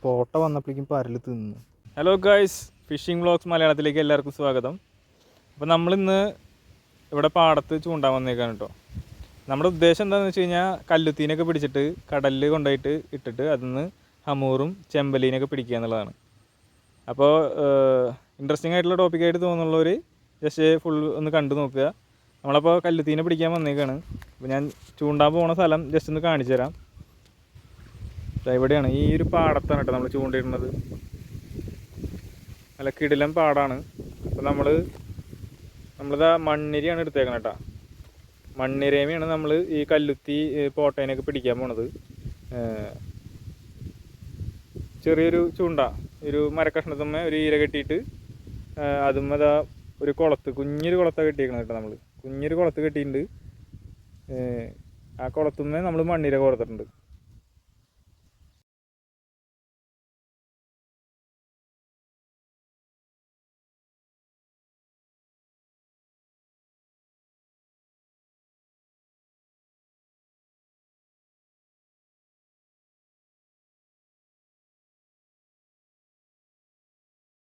പോട്ട വന്നപ്പോഴേക്കും പരല് തിന്നു. Hello guys, phishing vlogs മലയാളത്തിലേക്ക് എല്ലാവർക്കും സ്വാഗതം. അപ്പോൾ നമ്മളിന്ന് ഇവിടെ പാടത്ത് ചൂണ്ടാൻ വന്നേക്കാണ് കേട്ടോ. നമ്മുടെ ഉദ്ദേശം എന്താണെന്ന് വെച്ച് കഴിഞ്ഞാൽ കല്ലുത്തീനൊക്കെ പിടിച്ചിട്ട് കടലിൽ കൊണ്ടുപോയിട്ട് ഇട്ടിട്ട് അതിൽ നിന്ന് ഹമൂറും ചെമ്പലീനൊക്കെ പിടിക്കുക എന്നുള്ളതാണ്. അപ്പോൾ ഇൻട്രസ്റ്റിംഗ് ആയിട്ടുള്ള ടോപ്പിക്കായിട്ട് തോന്നുന്നുള്ളവർ ജസ്റ്റ് ഫുൾ ഒന്ന് കണ്ടു നോക്കുക. നമ്മളപ്പോൾ കല്ലുത്തീനെ പിടിക്കാൻ വന്നേക്കാണ്. അപ്പോൾ ഞാൻ ചൂണ്ടാൻ പോകുന്ന സ്ഥലം ജസ്റ്റ് ഒന്ന് കാണിച്ചു തരാം. ഇവിടെയാണ്, ഈ ഒരു പാടത്താണ് കേട്ടോ നമ്മൾ ചൂണ്ടിടുന്നത്. നല്ല കിടിലം പാടാണ്. അപ്പോൾ നമ്മളിതാ മണ്ണിരയാണ് എടുത്തേക്കണം കേട്ടോ. മണ്ണിരേമയാണ് നമ്മൾ ഈ കല്ലുത്തി പോട്ടേനൊക്കെ പിടിക്കാൻ പോണത്. ചെറിയൊരു ചൂണ്ട, ഒരു മരക്കഷ്ണത്തുമ്മ ഒരു ഈര കെട്ടിയിട്ട് അതുമ്മതാ ഒരു കുഞ്ഞൊരു കുളത്താണ് കെട്ടിയേക്കണം കേട്ടോ. നമ്മൾ കുഞ്ഞൊരു കുളത്ത് കെട്ടിയിട്ടുണ്ട്. ആ കുളത്തുമ്മ നമ്മൾ മണ്ണിര കോർത്തിട്ടുണ്ട്.